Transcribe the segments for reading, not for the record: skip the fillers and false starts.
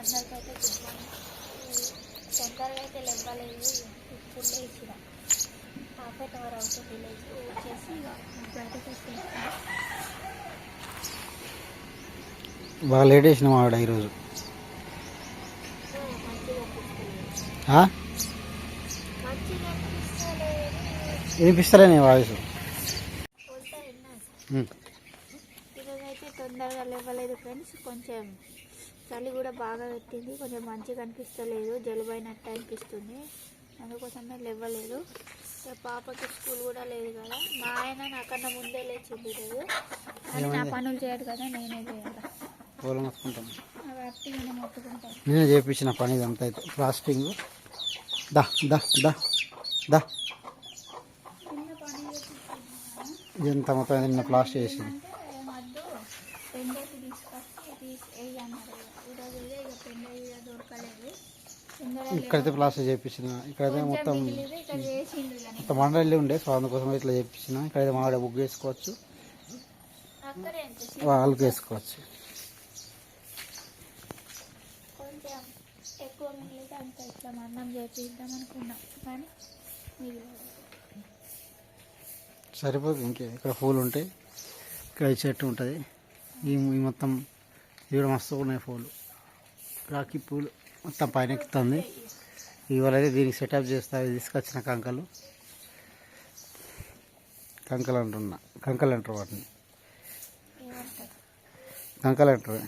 అందరికైతే good morning. తొందరగా అయితే లేవలేదు, ఇప్పుడు లేచిన హాఫ్ అన్ అవర్ అవుతుంది లేచి వచ్చేసి ఇప్పుడైతే బాగా లేట్ వేసినాం ఆవిడ ఈరోజు. వినిపిస్తలే నీ వాయిస్. ఈరోజు అయితే తొందరగా లేవలేదు ఫ్రెండ్స్. కొంచెం చలి కూడా బాగా పెట్టింది, కొంచెం మంచిగా అనిపిస్తలేదు, జలుబు అయినట్టు అనిపిస్తుంది. అందుకోసమే లేవలేదు. పాపకి స్కూల్ కూడా లేదు కదా, మా ఆయన నాకన్నా ముందే లేచింది లేదు. అని నా పనులు చేయడు కదా, నేనే చేయాలి. పూలు మొత్తుకుంటాను, కాబట్టి నేను మొత్తుకుంటాను. నేనే చేయించిన పని ఇదంతా అయితే. ప్లాస్టింగ్ దా దా దా దా ఇదంతా మొత్తం నిన్న ప్లాస్టిక్ చేసింది. మద్దు పెండేకి తీసుకొచ్చి వేయన్నారు. ఈరోజు ఇక పెండే దొరకలేదు. ఇక్కడైతే ప్లాస్టిక్ చేయించిన. ఇక్కడైతే మొత్తం మొత్తం మండలి ఉండే, సో అందుకోసం ఇట్లా చేయించిన. ఇక్కడైతే మామిడి బుక్ చేసుకోవచ్చు, వాళ్ళకి వేసుకోవచ్చు. కొంచెం ఎక్కువ మిగిలితే అంత ఇట్లా మన్నం చేపిద్దాం అనుకున్నాం, కానీ సరిపోదు. ఇంకే ఇక్కడ పూలు ఉంటాయి, ఇక్కడ చెట్టు ఉంటుంది. ఈ మొత్తం ఇవి మస్తు ఉన్నాయి పూలు, రాఖీ పూలు మొత్తం పైన ఎక్కుతుంది. ఇవాళ అయితే దీనికి సెటప్ చేస్తారు. తీసుకొచ్చిన కంకలు అంటున్నా, కంకలు అంటారు వాటిని, కంకలు అంటారు.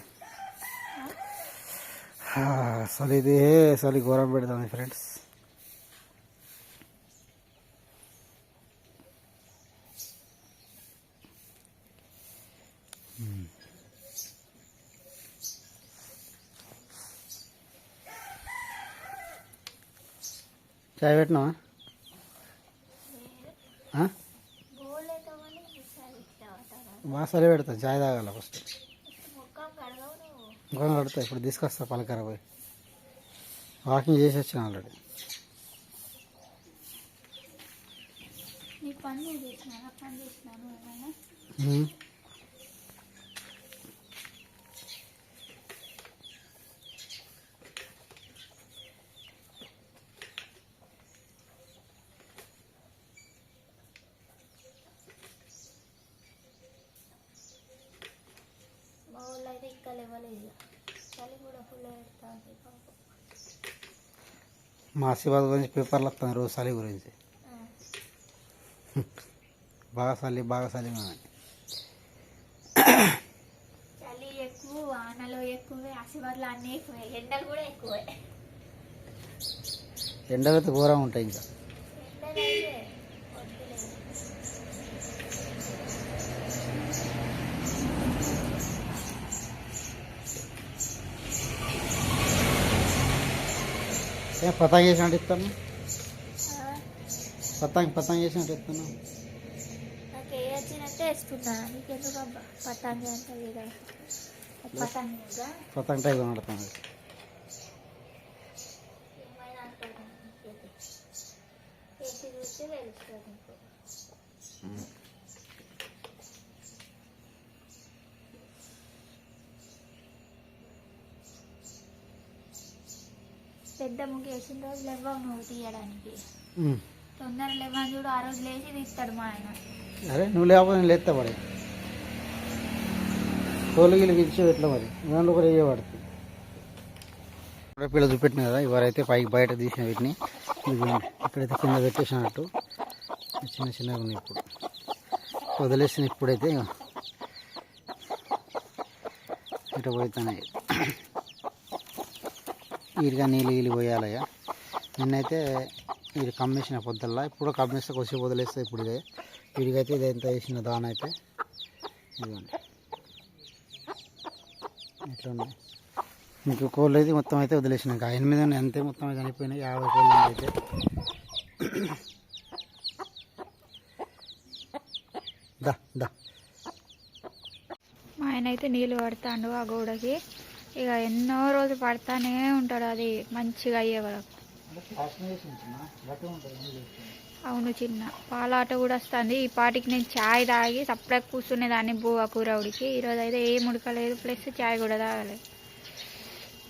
అసలు ఇది అసలు ఘోరం పెడుతుంది ఫ్రెండ్స్. చాయ్ పెట్టినావా? బాగా పెడతా, చాయ్ తాగాల ఫస్ట్. ముఖం కడుతా, ఇప్పుడు తీసుకొస్తా పలకర పోయి. వాకింగ్ చేసి వచ్చిన ఆల్రెడీ. అయితే ఇక్కడ ఇవ్వలేదు, చలి కూడా ఫుల్ పెడుతుంది. మా ఆశీర్వాద్ గురించి పేపర్లు వస్తాను రోజు, చలి గురించి. బాగా చలి చలి ఎక్కువ, వానలో ఎక్కువే, ఆశీర్వాద్లో అన్నీ ఎక్కువే, ఎండలు కూడా ఎక్కువే. ఎండలు అయితే ఘోరంగా ఉంటాయి. ఇంకా పతంగ్ చేసినట్టు ఇస్తాను, పతంగ్ చేసినట్టు ఇస్తాను. నాకు ఏ వచ్చినట్టే ఇస్తున్నా, నీకెందుకు అబ్బా పతంగి అంటే. పతంగ్ టైప్ నడుతుంది. ఏమైనా అంటారు చేసి చూస్తే తెలుస్తుంది నీకు. పెద్ద ముగ్గు వేసిన రోజు లేవవు నువ్వు తీయడానికి, తొందర లేవని చూడు. ఆ రోజు లేచి తీస్తాడు మా ఆయన. అరే నువ్వు లేకపోతే నేను లేస్తా పడే తోలు గిలు పిలిచి ఎట్లా మరి దాంట్లో కూడా వేయబడుతుంది. పిల్లలు చూపెట్టిన కదా, ఇవరైతే పైకి బయట తీసిన వీటిని. ఇక్కడైతే కింద పెట్టేసినట్టు చిన్నగా ఉన్నాయి. ఇప్పుడు వదిలేసిన, ఇప్పుడైతే ఇట్లా పోతున్నాయి. వీటిగా నీళ్ళు పోయాలయ్యా. నిన్నైతే ఇది కమ్మేసిన పొద్దుల్లా, ఇప్పుడు కమ్మేస్తే కొద్దిసేపు వదిలేస్తే. ఇప్పుడు ఇదే వీడికైతే ఇది ఎంత వేసిన దాని అయితే ఇదిగోండి ఇట్లా ఉన్నాయి. ఇంకో కోళ్ళు అయితే మొత్తం అయితే వదిలేసిన, ఇంకా 8 ఉన్నాయి అంతే. మొత్తం చనిపోయినాయి, 50 కోళ్ళు అయితే. దా దా మా ఆయన అయితే నీళ్ళు పడతాడు ఆ గోడకి. ఇక ఎన్నో రోజు పడతానే ఉంటాడు, అది మంచిగా అయ్యే వరకు. అవును, చిన్న పాలాట కూడా వస్తుంది. ఈ పాటికి నేను చాయ్ తాగి సపరేట్ కూర్చునేదాన్ని బువ్వ కూర ఉడికి. ఈరోజు అయితే ఏం ఉడకలేదు, ప్లస్ చాయ్ కూడా తాగలేదు.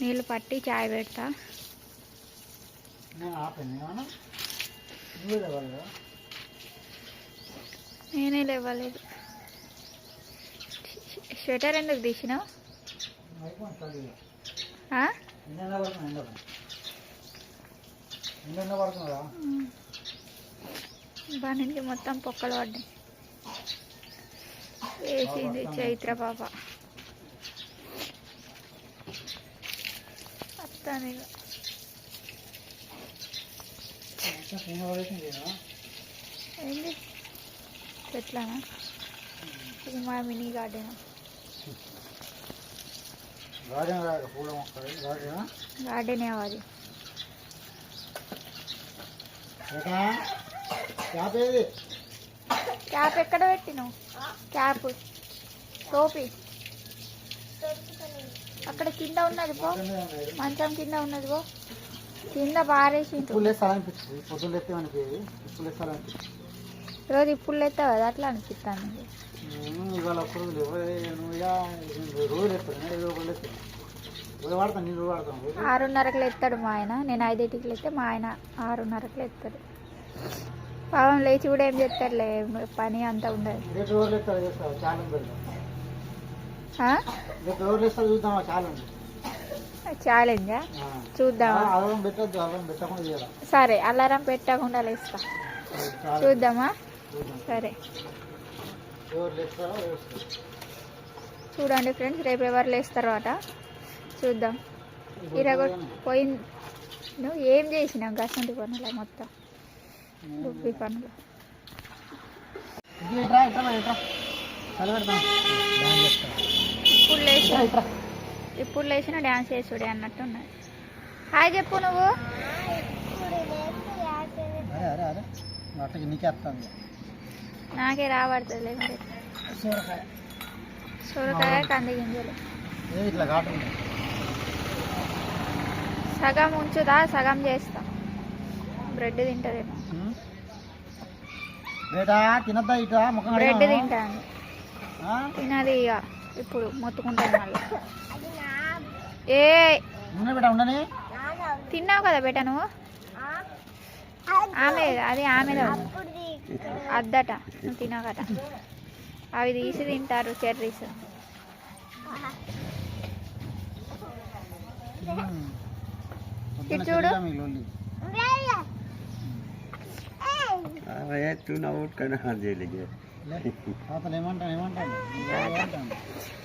నీళ్ళు పట్టి చాయ్ పెడతా. నేనే లేవలేదు. స్వెటర్ ఎందుకు తీసినావు? బాగా మొత్తం పొక్కలు పడ్డాయి. వేసింది చైత్ర పాప. వస్తాను ఇక. ఏంది చెట్లనా? ఇది మా మినీ గార్డెన్. గార్డెన్ అది. క్యాప్ ఎక్కడ పెట్టినావు? క్యాప్ టోపీ అక్కడ కింద ఉన్నది పో, మంచం కింద ఉన్నది పో, కింద పారేసి. రోజు ఇప్పుడు ఎత్తావు కదా, అట్లా అనిపిస్తాను. 6:30కి ఎత్తాడు మా ఆయన. నేను 5:00కి ఎత్తే మా ఆయన 6:30కి ఎత్తాడు. పాపం లేచి కూడా ఏం చేస్తాడులే, పని అంతా ఉండదు. ఛాలెంజా? చూద్దామా? సరే, అలారం పెట్టకుండా లేస్తా. చూద్దామా? సరే చూడండి ఫ్రెండ్స్, రేపు ఎవరు లేస్తారో అట చూద్దాం. పోయింది. నువ్వు ఏం చేసినావు? గసంటి పనులు మొత్తం దుబ్బి పనులు. ఇప్పుడు లేచిన డ్యాన్స్ చేసుడే అన్నట్టు ఉన్నది. హాయ్ చెప్పు నువ్వు. నాకే రాబడుతుంది లేకుంటే. సొరకాయ కంది గింజలు సగం ఉంచుదా, సగం చేస్తా. బ్రెడ్ తింటదేమో. బ్రెడ్ తింటాను. తినది ఇక. ఇప్పుడు మొత్తుకుంటాను మళ్ళీ. ఏ తిన్నావు కదా బేట నువ్వు? ఆమె అది ఆమెలో అద్దట, నువ్వు తినకట. అవి తీసి తింటారు చెర్రీస్. ఇటు చూడు.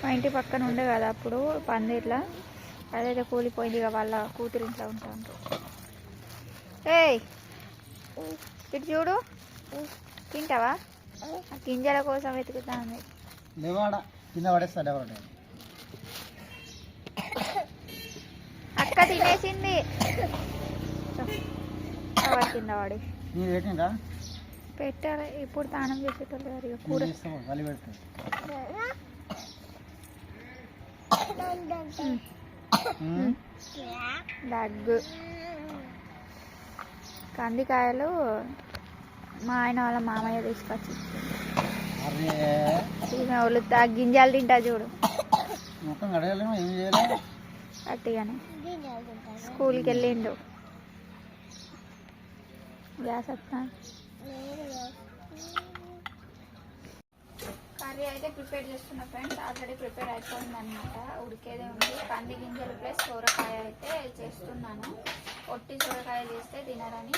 మా ఇంటి పక్కన ఉండే కదా అప్పుడు పందిట్లా, అదైతే కూలిపోయింది ఇక. వాళ్ళ కూతురు ఇంట్లో ఉంటా ఉంటారు. ఏయ్ ఇటు చూడు. తింటావా? గింజల కోసం వెతుకుతాను. అక్క తినేసింది. కింద వాడి పెట్టాలి. ఇప్పుడు తానం చేసేటోళ్ళు కూర దగ్గు. కందికాయలు మా ఆయన వాళ్ళ మామయ్య తీసుకొచ్చి వాళ్ళు గింజలు తింటా చూడు. అట్టిగానే స్కూల్కి వెళ్ళిండు. గ్యాస్ వస్తా. కర్రీ అయితే ప్రిపేర్ చేస్తున్నా ఫ్రెండ్స్. ఆల్రెడీ ప్రిపేర్ అయిపోయింది అనమాట. ఉడికేదే ఉంది. కంది గింజలు ప్లస్ సోరకాయ అయితే చేస్తున్నాను. ఒట్టి సోరకాయ చేస్తే తినరని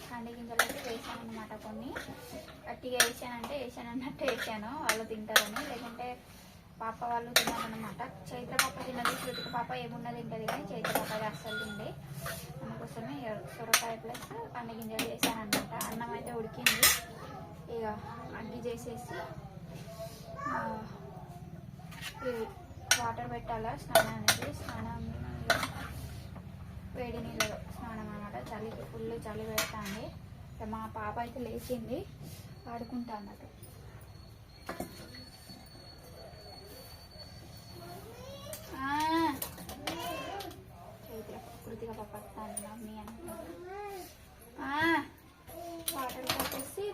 కంది గింజలు అయితే వేసాను అనమాట. కొన్ని గట్టిగా వేసాను అన్నట్టు వేసాను, వాళ్ళు తింటారని. లేకుంటే పాప వాళ్ళు తినాలన్నమాట. చైత్ర పాప తిన్నది, శృతిక పాప ఏమున్నది తింటుంది, కానీ చైత్ర పాప అస్సలు తిండే. అందుకోసమే సొరకాయ ప్లస్ కంది గింజలు వేసాను అనమాట. అన్నం అయితే ఉడికింది. ఇక అగ్గి చేసేసి వాటర్ పెట్టాలా స్నానానికి. వేడి నీళ్ళు స్నానం అనమాట. చలికి ఫుల్ చలి పెడతాండి. మా పాప అయితే లేచింది, ఆడుకుంటా అన్నట్టు. కృతిగా పాప మమ్మీ అనుకుంటా. వాటర్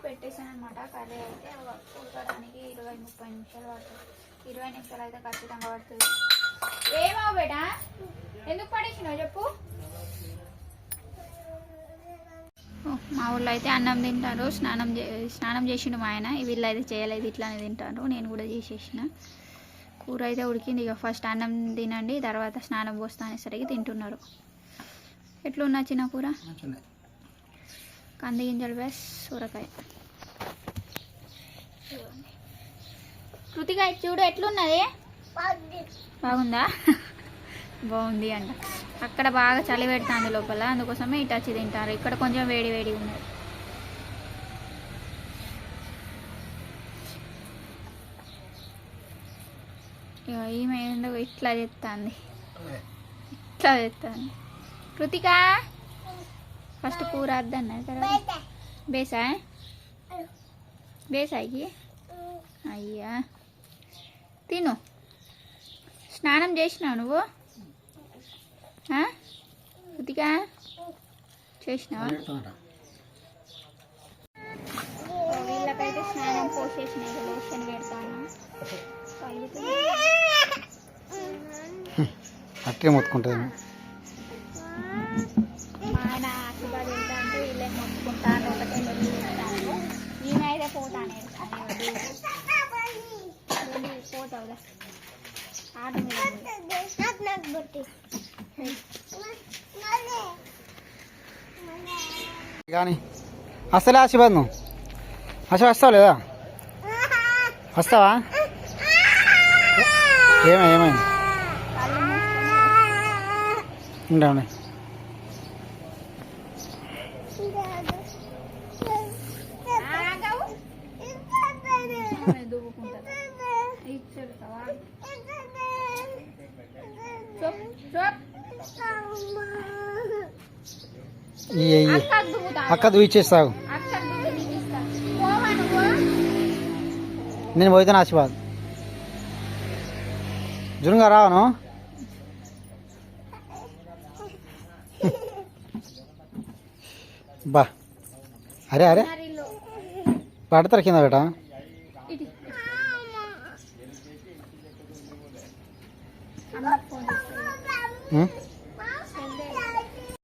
పెట్టేసాను అనమాట. కర్రీ అయితే ఉడకడానికి 20-30 నిమిషాలు పడుతుంది. 20 నిమిషాలు అయితే ఖచ్చితంగా పడుతుంది. ఏమో బేటా ఎందుకు పడేసి చేసినావు చెప్పు. మా ఊళ్ళో అయితే అన్నం తింటారు, స్నానం చేసిండు మా ఆయన. వీళ్ళు అయితే చేయలేదు, ఇట్లానే తింటారు. నేను కూడా చేసేసిన. కూర అయితే ఉడికింది. ఇక ఫస్ట్ అన్నం తినండి, తర్వాత స్నానం పోస్తా అనేసరికి తింటున్నారు. ఎట్లున్నా చిన్న కూర? కంది గింజలు వేసి సూరకాయ. కృతిక చూడు ఎట్లున్నది, బాగుందా? బాగుంది అంట. అక్కడ బాగా చలి పెడుతుంది లోపల, అందుకోసమే ఇటు వచ్చి తింటారు. ఇక్కడ కొంచెం వేడి వేడి ఉన్నది. ఈమె ఏందో ఇట్లా చేస్తుంది, ఇట్లా చేస్తుంది. కృతిక ఫస్ట్ కూర వద్దన్నది, తర్వాత బేసాయికి. అయ్యా తిను. స్నానం చేసినావు నువ్వు? కృతిక చేసినావా? వీళ్ళకైతే స్నానం పోసేసినాయి, లోషన్ పెడతాను. అట్టే మొత్తుకుంటుంది. మా ఆయన ఆశీర్వాదం వెళ్తా అంటే వీళ్ళే మొత్తుకుంటాను, ఒకటే వెళ్తాను. ఈమె అయితే పోతాను పోతావుదా ఆట కానీ అసలే ఆశీర్వాద్ నువ్వు వస్తావు లేదా? వస్తావా? ఏమైంది? ఉండే అక్క ఇచ్చేస్తావు. నేను పోతాను ఆశీర్వాద్. జురుగా రావను. బా అరే అరే పడతారు కింద బేటా.